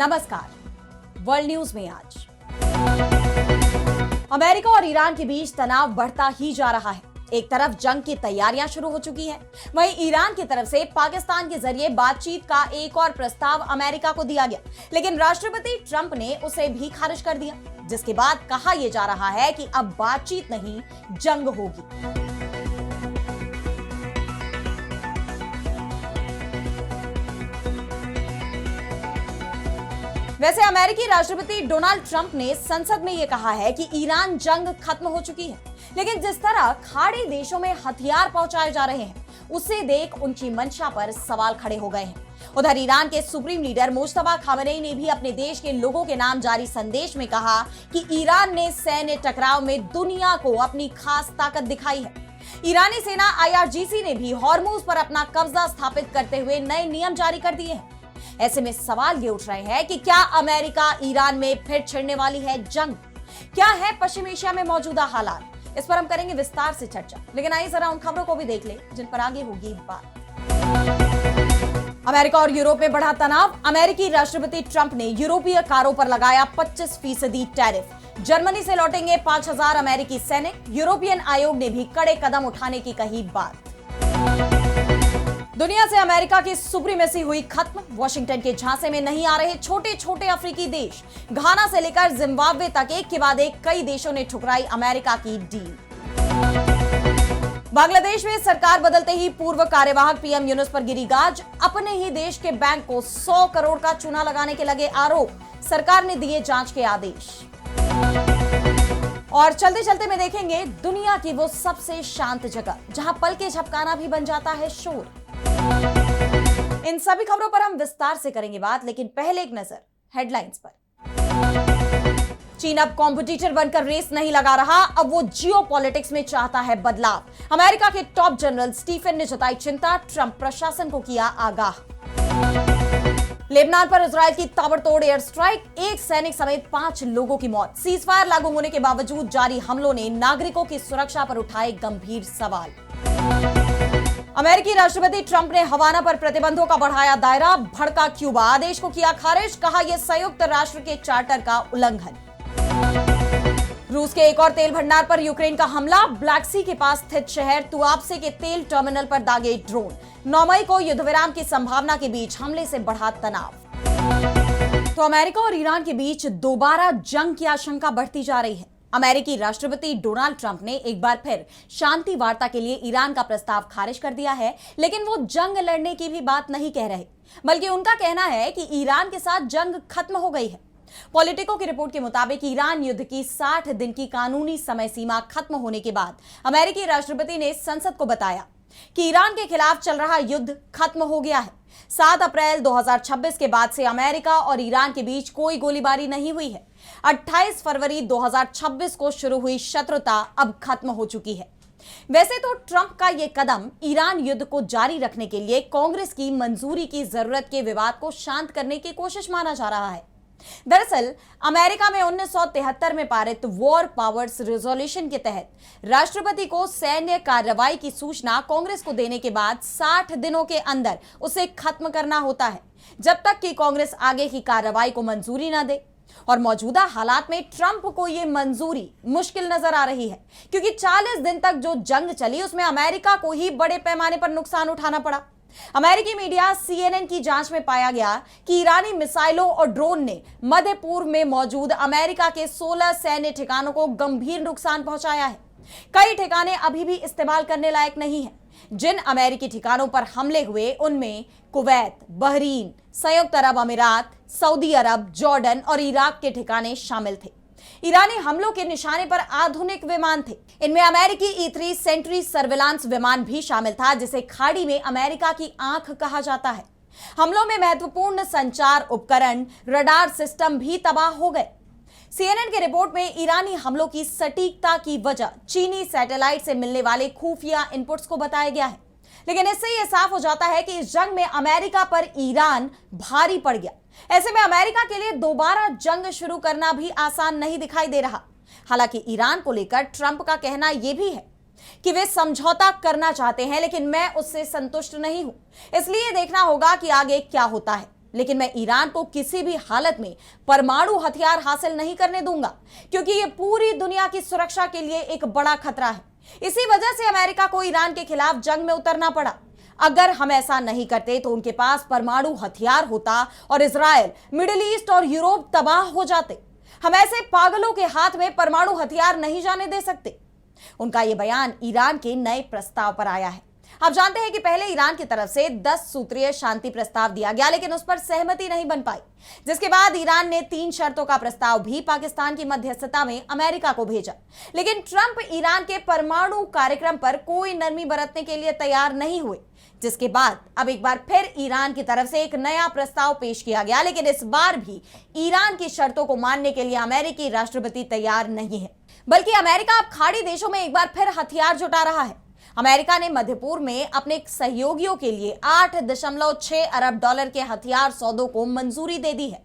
नमस्कार। World news में आज अमेरिका और ईरान के बीच तनाव बढ़ता ही जा रहा है। एक तरफ जंग की तैयारियां शुरू हो चुकी हैं, वहीं ईरान की तरफ से पाकिस्तान के जरिए बातचीत का एक और प्रस्ताव अमेरिका को दिया गया, लेकिन राष्ट्रपति ट्रंप ने उसे भी खारिज कर दिया, जिसके बाद कहा यह जा रहा है कि अब बातचीत नहीं, जंग होगी। वैसे अमेरिकी राष्ट्रपति डोनाल्ड ट्रंप ने संसद में यह कहा है कि ईरान जंग खत्म हो चुकी है, लेकिन जिस तरह खाड़ी देशों में हथियार पहुंचाए जा रहे हैं, उसे देख उनकी मंशा पर सवाल खड़े हो गए हैं। उधर ईरान के सुप्रीम लीडर मुस्तफा खामेनेई ने भी अपने देश के लोगों के नाम जारी संदेश में कहा कि ईरान ने सैन्य टकराव में दुनिया को अपनी खास ताकत दिखाई है। ईरानी सेना IRGC ने भी हॉर्मुज पर अपना कब्जा स्थापित करते हुए नए नियम जारी कर दिए हैं। ऐसे में सवाल ये उठ रहे हैं कि क्या अमेरिका ईरान में फिर छिड़ने वाली है जंग? क्या है पश्चिम एशिया में मौजूदा हालात? इस पर हम करेंगे विस्तार से चर्चा, लेकिन आइए जरा उन खबरों को भी देख ले जिन पर आगे होगी बात। अमेरिका और यूरोप में बढ़ा तनाव। अमेरिकी राष्ट्रपति ट्रंप ने यूरोपीय कारों पर लगाया 25% टैरिफ। जर्मनी से लौटेंगे 5000 अमेरिकी सैनिक। यूरोपियन आयोग ने भी कड़े कदम उठाने की कही बात। दुनिया से अमेरिका की सुप्रीमेसी हुई खत्म। वॉशिंगटन के झांसे में नहीं आ रहे छोटे छोटे अफ्रीकी देश। घाना से लेकर जिम्बाब्वे तक एक के बाद एक कई देशों ने ठुकराई अमेरिका की डील। बांग्लादेश में सरकार बदलते ही पूर्व कार्यवाहक PM यूनुस पर गिरी गाज। अपने ही देश के बैंक को 100 करोड़ का चूना लगाने के लगे आरोप। सरकार ने दिए जांच के आदेश। और चलते चलते में देखेंगे दुनिया की वो सबसे शांत जगह जहां पल के झपकाना भी बन जाता है शोर। इन सभी खबरों पर हम विस्तार से करेंगे बात, लेकिन पहले एक नजर हेडलाइंस पर। चीन अब कॉम्पिटिटर बनकर रेस नहीं लगा रहा, अब वो जियोपॉलिटिक्स में चाहता है बदलाव। अमेरिका के टॉप जनरल स्टीफन ने जताई चिंता, ट्रंप प्रशासन को किया आगाह। लेबनान पर इजरायल की ताबड़तोड़ एयर स्ट्राइक, एक सैनिक समेत 5 लोगों की मौत। सीजफायर लागू होने के बावजूद जारी हमलों ने नागरिकों की सुरक्षा पर उठाए गंभीर सवाल। अमेरिकी राष्ट्रपति ट्रंप ने हवाना पर प्रतिबंधों का बढ़ाया दायरा। भड़का क्यूबा, आदेश को किया खारिज, कहा यह संयुक्त राष्ट्र के चार्टर का उल्लंघन। रूस के एक और तेल भंडार पर यूक्रेन का हमला। ब्लैक सी के पास स्थित शहर तुआप्से के तेल टर्मिनल पर दागे ड्रोन। 9 मई को युद्धविराम की संभावना के बीच हमले से बढ़ा तनाव। तो अमेरिका और ईरान के बीच दोबारा जंग की आशंका बढ़ती जा रही है। अमेरिकी राष्ट्रपति डोनाल्ड ट्रंप ने एक बार फिर शांति वार्ता के लिए ईरान का प्रस्ताव खारिज कर दिया है, लेकिन वो जंग लड़ने की भी बात नहीं कह रहे, बल्कि उनका कहना है कि ईरान के साथ जंग खत्म हो गई है। पॉलिटिको की रिपोर्ट के मुताबिक ईरान युद्ध की 60 दिन की कानूनी समय सीमा खत्म होने के बाद अमेरिकी राष्ट्रपति ने संसद को बताया कि ईरान के खिलाफ चल रहा युद्ध खत्म हो गया है। 7 अप्रैल 2026 के बाद से अमेरिका और ईरान के बीच कोई गोलीबारी नहीं हुई है। 28 फरवरी 2026 को शुरू हुई शत्रुता अब खत्म हो चुकी है। वैसे तो ट्रंप का यह कदम ईरान युद्ध को जारी रखने के लिए कांग्रेस की मंजूरी की जरूरत के विवाद को शांत करने की कोशिश माना जा रहा है। दरअसल अमेरिका में 1973 में पारित वॉर पावर्स रिजोल्यूशन के तहत राष्ट्रपति को सैन्य कार्रवाई की सूचना कांग्रेस को देने के बाद 60 दिनों के अंदर उसे खत्म करना होता है, जब तक कि कांग्रेस आगे की कार्रवाई को मंजूरी न दे। और मौजूदा हालात में ट्रंप को यह मंजूरी मुश्किल नजर आ रही है, क्योंकि 40 दिन तक जो जंग चली उसमें अमेरिका को ही बड़े पैमाने पर नुकसान उठाना पड़ा। अमेरिकी मीडिया CNN की जांच में पाया गया कि ईरानी मिसाइलों और ड्रोन ने मध्य पूर्व में मौजूद अमेरिका के 16 सैन्य ठिकानों को गंभीर नुकसान पहुंचाया है। कई ठिकाने अभी भी इस्तेमाल करने लायक नहीं हैं। जिन अमेरिकी ठिकानों पर हमले हुए उनमें कुवैत, बहरीन, संयुक्त अरब अमीरात, सऊदी अरब, जॉर्डन और इराक के ठिकाने शामिल थे। ईरानी हमलों के निशाने पर आधुनिक विमान थे। इनमें अमेरिकी E-3 सेंट्री सर्विलांस विमान भी शामिल था, जिसे खाड़ी में अमेरिका की आंख कहा जाता है। हमलों में महत्वपूर्ण संचार उपकरण, रडार सिस्टम भी तबाह हो गए। CNN की रिपोर्ट में ईरानी हमलों की सटीकता की वजह चीनी सैटेलाइट से मिलने वाले खुफिया इनपुट्स को बताया गया है, लेकिन इससे यह साफ हो जाता है कि इस जंग में अमेरिका पर ईरान भारी पड़ गया। ऐसे में अमेरिका के लिए दोबारा जंग शुरू करना भी आसान नहीं दिखाई दे रहा। हालांकि ईरान को लेकर ट्रंप का कहना यह भी है कि वे समझौता करना चाहते हैं, लेकिन मैं उससे संतुष्ट नहीं हूं, इसलिए देखना होगा कि आगे क्या होता है। लेकिन मैं ईरान को किसी भी हालत में परमाणु हथियार हासिल नहीं करने दूंगा, क्योंकि यह पूरी दुनिया की सुरक्षा के लिए एक बड़ा खतरा है। इसी वजह से अमेरिका को ईरान के खिलाफ जंग में उतरना पड़ा। अगर हम ऐसा नहीं करते तो उनके पास परमाणु हथियार होता और इजराइल, मिडिल ईस्ट और यूरोप तबाह हो जाते। हम ऐसे पागलों के हाथ में परमाणु हथियार नहीं जाने दे सकते। उनका यह बयान ईरान के नए प्रस्ताव पर आया है। आप जानते हैं कि पहले ईरान की तरफ से 10 सूत्रीय शांति प्रस्ताव दिया गया, लेकिन उस पर सहमति नहीं बन पाई, जिसके बाद ईरान ने 3 शर्तों का प्रस्ताव भी पाकिस्तान की मध्यस्थता में अमेरिका को भेजा। लेकिन ट्रंप ईरान के परमाणु कार्यक्रम पर कोई नरमी बरतने के लिए तैयार नहीं हुए, जिसके बाद अब एक बार फिर ईरान की तरफ से एक नया प्रस्ताव पेश किया गया। लेकिन इस बार भी ईरान की शर्तों को मानने के लिए अमेरिकी राष्ट्रपति तैयार नहीं है, बल्कि अमेरिका अब खाड़ी देशों में एक बार फिर हथियार जुटा रहा है। अमेरिका ने मध्य पूर्व में अपने सहयोगियों के लिए 8.6 अरब डॉलर के हथियार सौदों को मंजूरी दे दी है।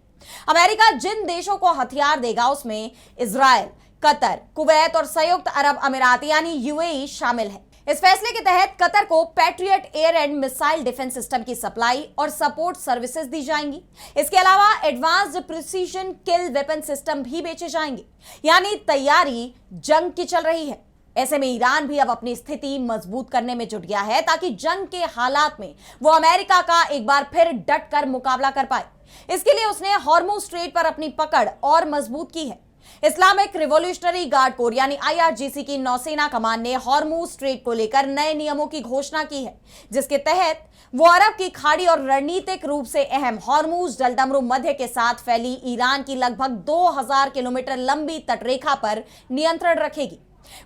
अमेरिका जिन देशों को हथियार देगा उसमें इजराइल, कतर, कुवैत और संयुक्त अरब अमीरात यानी यूएई शामिल है। इस फैसले के तहत कतर को patriot air and missile defence system की सप्लाई और सपोर्ट सर्विसेज दी जाएंगी। इसके अलावा एडवांस्ड प्रिसीजन किल वेपन सिस्टम भी बेचे जाएंगे, यानी तैयारी जंग की चल रही है। ऐसे में ईरान भी अब अपनी स्थिति मजबूत करने में जुट गया है, ताकि जंग के हालात में वो अमेरिका का एक बार फिर डट कर मुकाबला कर पाए। इसके लिए उसने हॉर्मुज स्ट्रेट पर अपनी पकड़ और मजबूत की है। इस्लामिक रिवॉल्यूशनरी गार्ड कोर यानी आईआरजीसी की नौसेना कमान ने हॉर्मुज स्ट्रेट को लेकर नए नियमों की घोषणा की है, जिसके तहत वो अरब की खाड़ी और रणनीतिक रूप से अहम हॉर्मुज जलदमरू मध्य के साथ फैली ईरान की लगभग 2000 किलोमीटर लंबी तटरेखा पर नियंत्रण रखेगी।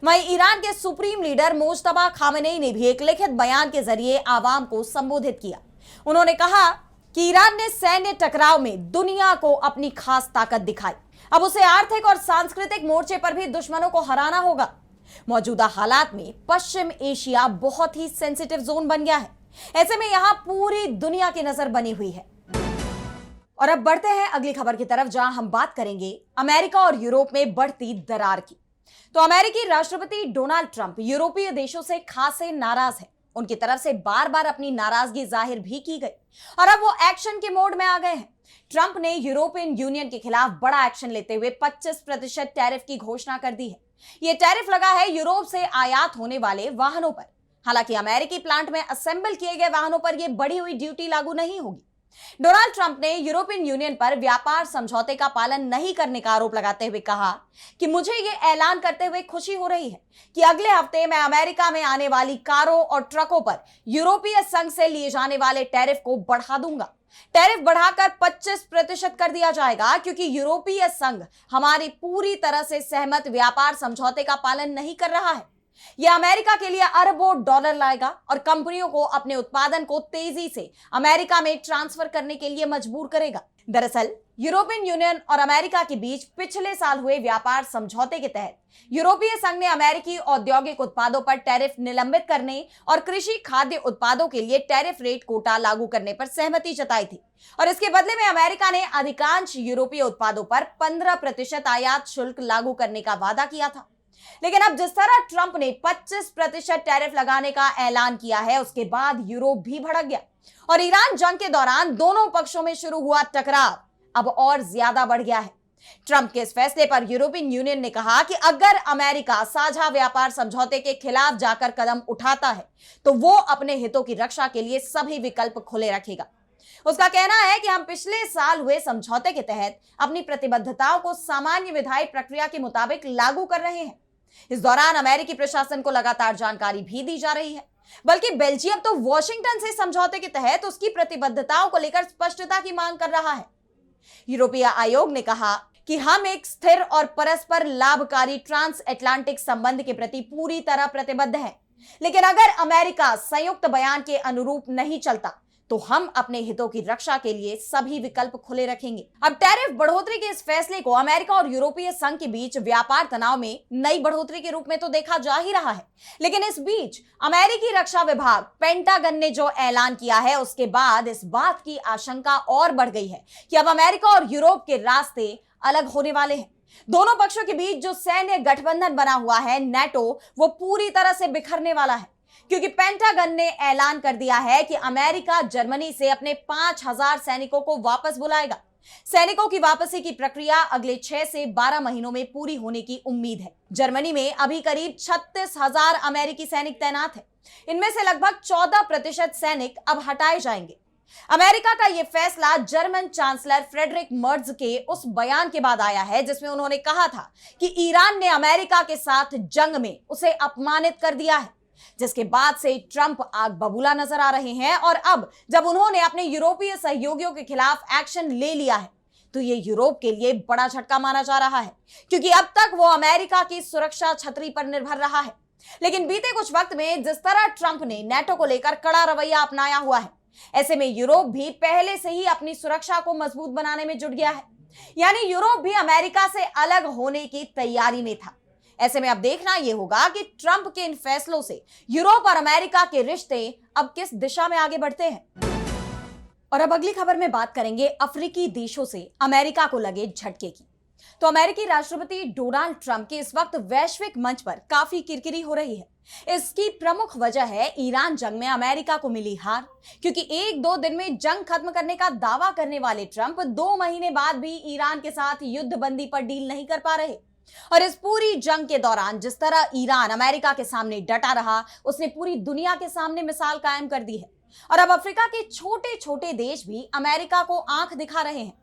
वहीं ईरान के सुप्रीम लीडर मुज्तबा खामेनेई ने भी एक लिखित बयान के जरिए आवाम को संबोधित किया। उन्होंने कहा कि ईरान ने सैन्य टकराव में दुनिया को अपनी खास ताकत दिखाई। अब उसे आर्थिक और सांस्कृतिक मोर्चे पर भी दुश्मनों को हराना होगा। मौजूदा हालात में पश्चिम एशिया बहुत ही सेंसिटिव जोन बन गया है। ऐसे में यहां पूरी दुनिया की नजर बनी हुई है। और अब बढ़ते हैं अगली खबर की तरफ, जहां हम बात करेंगे अमेरिका और यूरोप में बढ़ती दरार की। तो अमेरिकी राष्ट्रपति डोनाल्ड ट्रंप यूरोपीय देशों से खासे नाराज है। उनकी तरफ से बार बार अपनी नाराजगी जाहिर भी की गई और अब वो एक्शन के मोड में आ गए हैं। ट्रंप ने यूरोपियन यूनियन के खिलाफ बड़ा एक्शन लेते हुए 25% टैरिफ की घोषणा कर दी है। यह टैरिफ लगा है यूरोप से आयात होने वाले वाहनों पर। हालांकि अमेरिकी प्लांट में असेंबल किए गए वाहनों पर यह बढ़ी हुई ड्यूटी लागू नहीं होगी। डोनाल्ड ट्रंप ने यूरोपियन यूनियन पर व्यापार समझौते का पालन नहीं करने का आरोप लगाते हुए कहा कि मुझे यह ऐलान करते हुए खुशी हो रही है कि अगले हफ्ते मैं अमेरिका में आने वाली कारों और ट्रकों पर यूरोपीय संघ से लिए जाने वाले टैरिफ को बढ़ा दूंगा। टैरिफ बढ़ाकर 25% कर दिया जाएगा, क्योंकि यूरोपीय संघ हमारी पूरी तरह से सहमत व्यापार समझौते का पालन नहीं कर रहा है। यह अमेरिका के लिए अरबों डॉलर लाएगा और कंपनियों को अपने उत्पादन को तेजी से अमेरिका में ट्रांसफर करने के लिए मजबूर करेगा। दरअसल यूरोपियन यूनियन और अमेरिका के बीच पिछले साल हुए व्यापार समझौते के तहत यूरोपीय संघ ने अमेरिकी औद्योगिक उत्पादों पर टैरिफ निलंबित करने और कृषि खाद्य उत्पादों के लिए टैरिफ रेट कोटा लागू करने पर सहमति जताई थी। और इसके बदले में अमेरिका ने अधिकांश यूरोपीय उत्पादों पर 15% आयात शुल्क लागू करने का वादा किया था। लेकिन अब जिस तरह ट्रंप ने 25% टैरिफ लगाने का ऐलान किया है, उसके बाद यूरोप भी भड़क गया और ईरान जंग के दौरान दोनों पक्षों में शुरू हुआ टकराव अब और ज्यादा बढ़ गया है। ट्रंप के इस फैसले पर यूरोपियन यूनियन ने कहा कि अगर अमेरिका साझा व्यापार समझौते के खिलाफ जाकर कदम उठाता है तो वो अपने हितों की रक्षा के लिए सभी विकल्प खुले रखेगा। उसका कहना है कि हम पिछले साल हुए समझौते के तहत अपनी प्रतिबद्धताओं को सामान्य विधायी प्रक्रिया के मुताबिक लागू कर रहे हैं। इस दौरान अमेरिकी प्रशासन को लगातार जानकारी भी दी जा रही है, बल्कि बेल्जियम तो वॉशिंगटन से समझौते के तहत उसकी प्रतिबद्धताओं को लेकर स्पष्टता की मांग कर रहा है। यूरोपीय आयोग ने कहा कि हम एक स्थिर और परस्पर लाभकारी ट्रांस अटलांटिक संबंध के प्रति पूरी तरह प्रतिबद्ध हैं, लेकिन अगर अमेरिका संयुक्त बयान के अनुरूप नहीं चलता तो हम अपने हितों की रक्षा के लिए सभी विकल्प खुले रखेंगे। अब टैरिफ बढ़ोतरी के इस फैसले को अमेरिका और यूरोपीय संघ के बीच व्यापार तनाव में नई बढ़ोतरी के रूप में तो देखा जा ही रहा है, लेकिन इस बीच अमेरिकी रक्षा विभाग पेंटागन ने जो ऐलान किया है, उसके बाद इस बात की आशंका और बढ़ गई है कि अब अमेरिका और यूरोप के रास्ते अलग होने वाले हैं। दोनों पक्षों के बीच जो सैन्य गठबंधन बना हुआ है नेटो, वो पूरी तरह से बिखरने वाला है, क्योंकि पेंटागन ने ऐलान कर दिया है कि अमेरिका जर्मनी से अपने 5,000 सैनिकों को वापस बुलाएगा। सैनिकों की वापसी की प्रक्रिया अगले 6 से 12 महीनों में पूरी होने की उम्मीद है। जर्मनी में अभी करीब 36,000 अमेरिकी सैनिक तैनात हैं। इनमें से लगभग 14% सैनिक अब हटाए जाएंगे। अमेरिका का यह फैसला जर्मन चांसलर फ्रेडरिक मर्ज के उस बयान के बाद आया है जिसमें उन्होंने कहा था कि ईरान ने अमेरिका के साथ जंग में उसे अपमानित कर दिया है, जिसके बाद से ट्रंप आग बबूला नजर आ रहे हैं। और अब जब उन्होंने अपने यूरोपीय सहयोगियों के खिलाफ एक्शन ले लिया है तो ये यूरोप के लिए बड़ा झटका माना जा रहा है, क्योंकि अब तक वो अमेरिका की सुरक्षा छतरी पर निर्भर रहा है। लेकिन बीते कुछ वक्त में जिस तरह ट्रंप ने नेटो को लेकर कड़ा रवैया अपनाया हुआ है, ऐसे में यूरोप भी पहले से ही अपनी सुरक्षा को मजबूत बनाने में जुट गया है। यानी यूरोप भी अमेरिका से अलग होने की तैयारी में था। ऐसे में अब देखना यह होगा कि ट्रंप के इन फैसलों से यूरोप और अमेरिका के रिश्ते अब किस दिशा में आगे बढ़ते हैं। और अब अगली खबर में बात करेंगे अफ्रीकी देशों से अमेरिका को लगे झटके की। तो अमेरिकी राष्ट्रपति डोनाल्ड ट्रंप की इस वक्त वैश्विक मंच पर काफी किरकिरी हो रही है। इसकी प्रमुख वजह है ईरान जंग में अमेरिका को मिली हार, क्योंकि 1-2 दिन में जंग खत्म करने का दावा करने वाले ट्रंप 2 महीने बाद भी ईरान के साथ युद्ध बंदी पर डील नहीं कर पा रहे। और इस पूरी जंग के दौरान जिस तरह ईरान अमेरिका के सामने डटा रहा, उसने पूरी दुनिया के सामने मिसाल कायम कर दी है। और अब अफ्रीका के छोटे छोटे देश भी अमेरिका को आंख दिखा रहे हैं।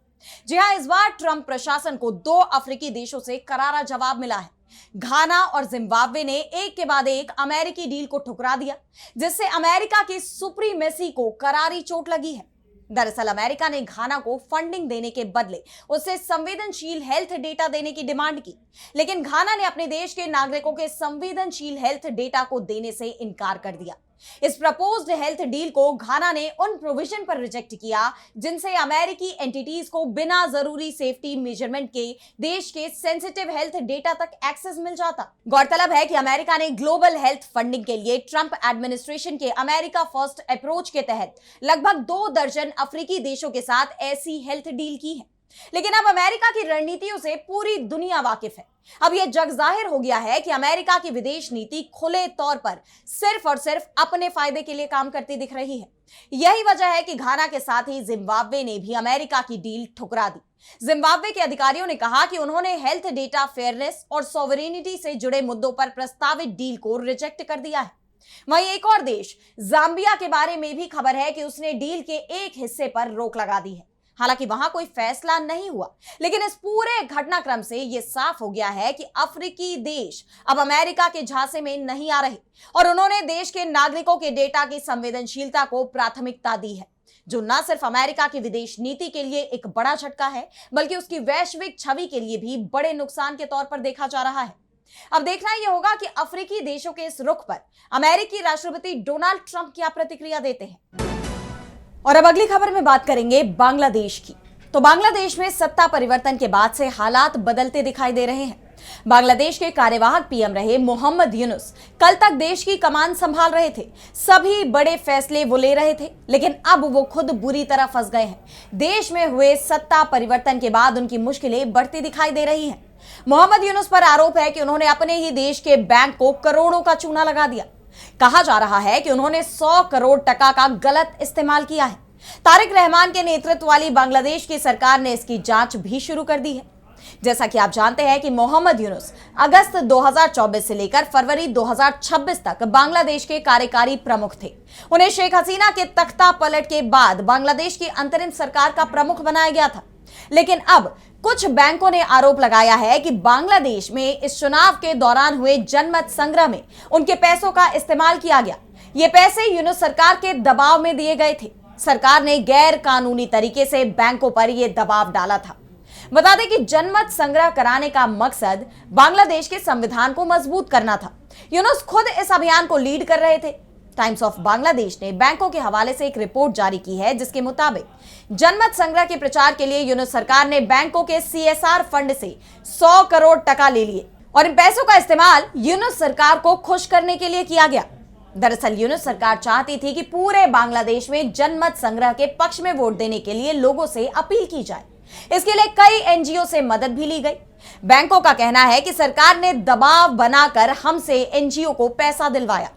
जी हां, इस बार ट्रंप प्रशासन को 2 अफ्रीकी देशों से करारा जवाब मिला है। घाना और जिम्बाब्वे ने एक के बाद एक अमेरिकी डील को ठुकरा दिया, जिससे अमेरिका की सुप्रीमेसी को करारी चोट लगी है। दरअसल अमेरिका ने घाना को फंडिंग देने के बदले उससे संवेदनशील हेल्थ डेटा देने की डिमांड की, लेकिन घाना ने अपने देश के नागरिकों के संवेदनशील हेल्थ डेटा को देने से इनकार कर दिया। इस प्रपोज्ड हेल्थ डील को घाना ने उन प्रोविजन पर रिजेक्ट किया जिनसे अमेरिकी एंटिटीज को बिना जरूरी सेफ्टी मेजरमेंट के देश के सेंसिटिव हेल्थ डेटा तक एक्सेस मिल जाता। गौरतलब है कि अमेरिका ने ग्लोबल हेल्थ फंडिंग के लिए ट्रंप एडमिनिस्ट्रेशन के अमेरिका फर्स्ट अप्रोच के तहत लगभग 2 दर्जन अफ्रीकी देशों के साथ ऐसी हेल्थ डील की है। लेकिन अब अमेरिका की रणनीतियों से पूरी दुनिया वाकिफ है। अब यह जग जाहिर हो गया है कि अमेरिका की विदेश नीति खुले तौर पर सिर्फ और सिर्फ अपने फायदे के लिए काम करती दिख रही है। यही वजह है कि घाना के साथ ही जिम्बाब्वे ने भी अमेरिका की डील ठुकरा दी। जिम्बाब्वे के अधिकारियों ने कहा कि उन्होंने हेल्थ डेटा फेयरनेस और सॉवरेनिटी से जुड़े मुद्दों पर प्रस्तावित डील को रिजेक्ट कर दिया है। वहीं एक और देश जाम्बिया के बारे में भी खबर है कि उसने डील के एक हिस्से पर रोक लगा दी है। हालांकि वहां कोई फैसला नहीं हुआ, लेकिन इस पूरे घटनाक्रम से यह साफ हो गया है कि अफ्रीकी देश अब अमेरिका के झांसे में नहीं आ रहे और उन्होंने देश के नागरिकों के डेटा की संवेदनशीलता को प्राथमिकता दी है, जो न सिर्फ अमेरिका की विदेश नीति के लिए एक बड़ा झटका है, बल्कि उसकी वैश्विक छवि के लिए भी बड़े नुकसान के तौर पर देखा जा रहा है। अब देखना यह होगा कि अफ्रीकी देशों के इस रुख पर अमेरिकी राष्ट्रपति डोनाल्ड ट्रंप क्या प्रतिक्रिया देते हैं। और अब अगली खबर में बात करेंगे बांग्लादेश की। तो बांग्लादेश में सत्ता परिवर्तन के बाद से हालात बदलते दिखाई दे रहे हैं। बांग्लादेश के कार्यवाहक पीएम रहे मोहम्मद यूनुस कल तक देश की कमान संभाल रहे थे। सभी बड़े फैसले वो ले रहे थे, लेकिन अब वो खुद बुरी तरह फंस गए हैं। देश में हुए सत्ता परिवर्तन के बाद उनकी मुश्किलें बढ़ती दिखाई दे रही हैं। मोहम्मद यूनुस पर आरोप है कि उन्होंने अपने ही देश के बैंक को करोड़ों का चूना लगा दिया। कहा जा रहा है कि उन्होंने 100 करोड़ टका का गलत इस्तेमाल किया है। तारिक रहमान के नेतृत्व वाली बांग्लादेश की सरकार ने इसकी जांच भी शुरू कर दी है। जैसा कि आप जानते हैं कि मोहम्मद यूनुस अगस्त 2024 से लेकर फरवरी 2026 तक बांग्लादेश के कार्यकारी प्रमुख थे। उन्हें शेख हसीना के तख्ता पलट के बाद बांग्लादेश की अंतरिम सरकार का प्रमुख बनाया गया था। लेकिन अब कुछ बैंकों ने आरोप लगाया है कि बांग्लादेश में इस चुनाव के दौरान हुए जनमत संग्रह में उनके पैसों का इस्तेमाल किया गया। ये पैसे यूनुस सरकार के दबाव में दिए गए थे। सरकार ने गैर कानूनी तरीके से बैंकों पर यह दबाव डाला था। बता दें कि जनमत संग्रह कराने का मकसद बांग्लादेश के संविधान को मजबूत करना था। यूनुस खुद इस अभियान को लीड कर रहे थे। टाइम्स ऑफ बांग्लादेश ने बैंकों के हवाले से एक रिपोर्ट जारी की है, जिसके मुताबिक जनमत संग्रह के प्रचार के लिए यूनुस सरकार ने बैंकों के CSR फंड से 100 करोड़ टका ले लिए और इन पैसों का इस्तेमाल यूनुस सरकार को खुश करने के लिए किया गया। दरअसल यूनुस सरकार चाहती थी कि पूरे बांग्लादेश में जनमत संग्रह के पक्ष में वोट देने के लिए लोगों से अपील की जाए। इसके लिए कई NGO से मदद भी ली गई। बैंकों का कहना है कि सरकार ने दबाव बनाकर हमसे NGO को पैसा दिलवाया।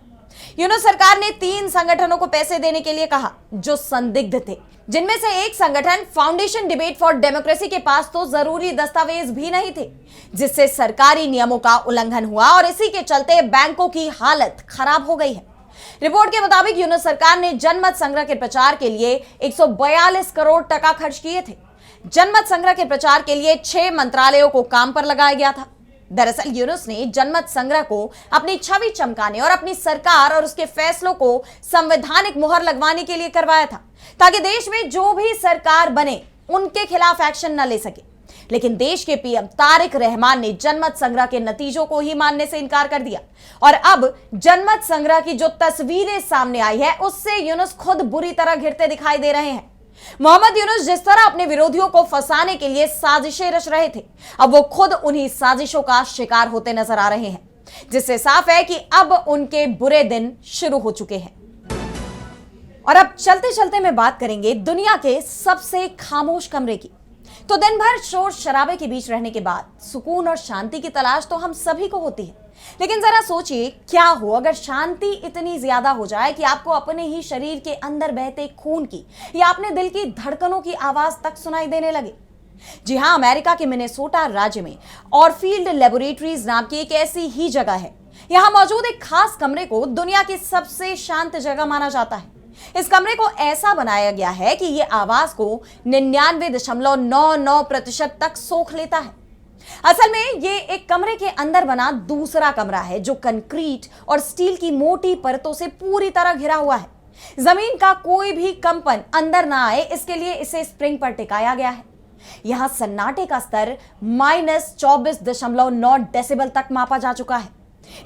यूनुस सरकार ने 3 संगठनों को पैसे देने के लिए कहा जो संदिग्ध थे, जिनमें से एक संगठन फाउंडेशन डिबेट फॉर डेमोक्रेसी के पास तो जरूरी दस्तावेज भी नहीं थे, जिससे सरकारी नियमों का उल्लंघन हुआ और इसी के चलते बैंकों की हालत खराब हो गई है। रिपोर्ट के मुताबिक यूनुस सरकार ने जनमत संग्रह के प्रचार के लिए 142 करोड़ टका खर्च किए थे। जनमत संग्रह के प्रचार के लिए 6 मंत्रालयों को काम पर लगाया गया था। दरअसल यूनुस ने जनमत संग्रह को अपनी छवि चमकाने और अपनी सरकार और उसके फैसलों को संवैधानिक मुहर लगवाने के लिए करवाया था, ताकि देश में जो भी सरकार बने उनके खिलाफ एक्शन न ले सके। लेकिन देश के पीएम तारिक रहमान ने जनमत संग्रह के नतीजों को ही मानने से इनकार कर दिया और अब जनमत संग्रह की जो तस्वीरें सामने आई है उससे यूनुस खुद बुरी तरह घिरते दिखाई दे रहे हैं। मोहम्मद यूनुस जिस तरह अपने विरोधियों को फंसाने के लिए साजिशें रच रहे थे, अब वो खुद उन्हीं साजिशों का शिकार होते नजर आ रहे हैं, जिससे साफ है कि अब उनके बुरे दिन शुरू हो चुके हैं। और अब चलते चलते में बात करेंगे दुनिया के सबसे खामोश कमरे की। तो दिन भर शोर शराबे के बीच रहने के बाद सुकून और शांति की तलाश तो हम सभी को होती है, लेकिन जरा सोचिए क्या हो अगर शांति इतनी ज्यादा हो जाए कि आपको अपने ही शरीर के अंदर बहते खून की या अपने दिल की धड़कनों की आवाज तक सुनाई देने लगे। जी हां, अमेरिका के मिनेसोटा राज्य में ऑरफील्ड लेबोरेटरीज नाम की एक ऐसी ही जगह है। यहां मौजूद एक खास कमरे को दुनिया की सबसे शांत जगह माना जाता है। इस कमरे को ऐसा बनाया गया है कि यह आवाज को 99.99% तक सोख लेता है। असल में ये एक कमरे के अंदर बना दूसरा कमरा है जो कंक्रीट और स्टील की मोटी परतों से पूरी तरह घिरा हुआ है। जमीन का कोई भी कंपन अंदर ना आए इसके लिए इसे स्प्रिंग पर टिकाया गया है। यहां सन्नाटे का स्तर -24.9 डेसिबल तक मापा जा चुका है।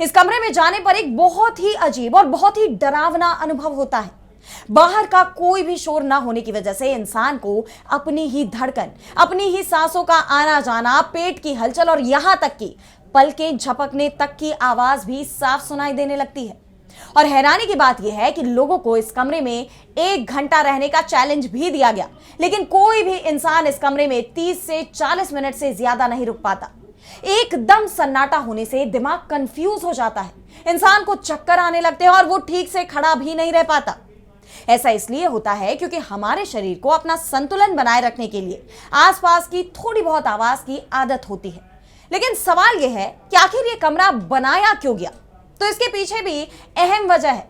इस कमरे में जाने पर एक बहुत ही अजीब और बहुत ही डरावना अनुभव होता है। बाहर का कोई भी शोर ना होने की वजह से इंसान को अपनी ही धड़कन, अपनी ही सांसों का आना जाना, पेट की हलचल और यहां तक कि पलकें झपकने तक की आवाज भी साफ सुनाई देने लगती है। और हैरानी की बात यह है कि लोगों को इस कमरे में 1 घंटा रहने का चैलेंज भी दिया गया, लेकिन कोई भी इंसान इस कमरे में 30 से 40 मिनट से ज्यादा नहीं रुक पाता। एकदम सन्नाटा होने से दिमाग कंफ्यूज हो जाता है, इंसान को चक्कर आने लगते हैं और वो ठीक से खड़ा भी नहीं रह पाता। ऐसा इसलिए होता है क्योंकि हमारे शरीर को अपना संतुलन बनाए रखने के लिए आसपास की थोड़ी बहुत आवाज की आदत होती है। लेकिन सवाल यह है कि आखिर यह कमरा बनाया क्यों गया? तो इसके पीछे भी अहम वजह है।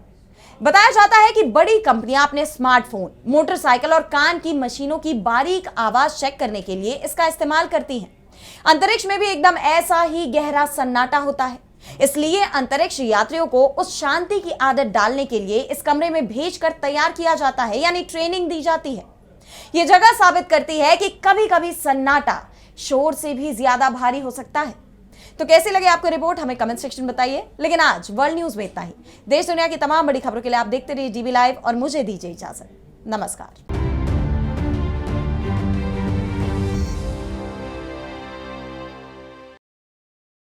बताया जाता है कि बड़ी कंपनियां अपने स्मार्टफोन, मोटरसाइकिल और कान की मशीनों की बारीक आवाज चेक करने के लिए इसका इस्तेमाल करती हैं। अंतरिक्ष में भी एकदम ऐसा ही गहरा सन्नाटा होता है, इसलिए अंतरिक्ष यात्रियों को उस शांति की आदत डालने के लिए इस कमरे में भेजकर तैयार किया जाता है, यानी ट्रेनिंग दी जाती है। यह जगह साबित करती है कि कभी कभी सन्नाटा शोर से भी ज्यादा भारी हो सकता है। तो कैसी लगे आपको रिपोर्ट, हमें कमेंट सेक्शन में बताइए। लेकिन आज वर्ल्ड न्यूज में इतना ही। देश दुनिया की तमाम बड़ी खबरों के लिए आप देखते रहिए डीवी लाइव और मुझे दीजिए इजाजत। नमस्कार।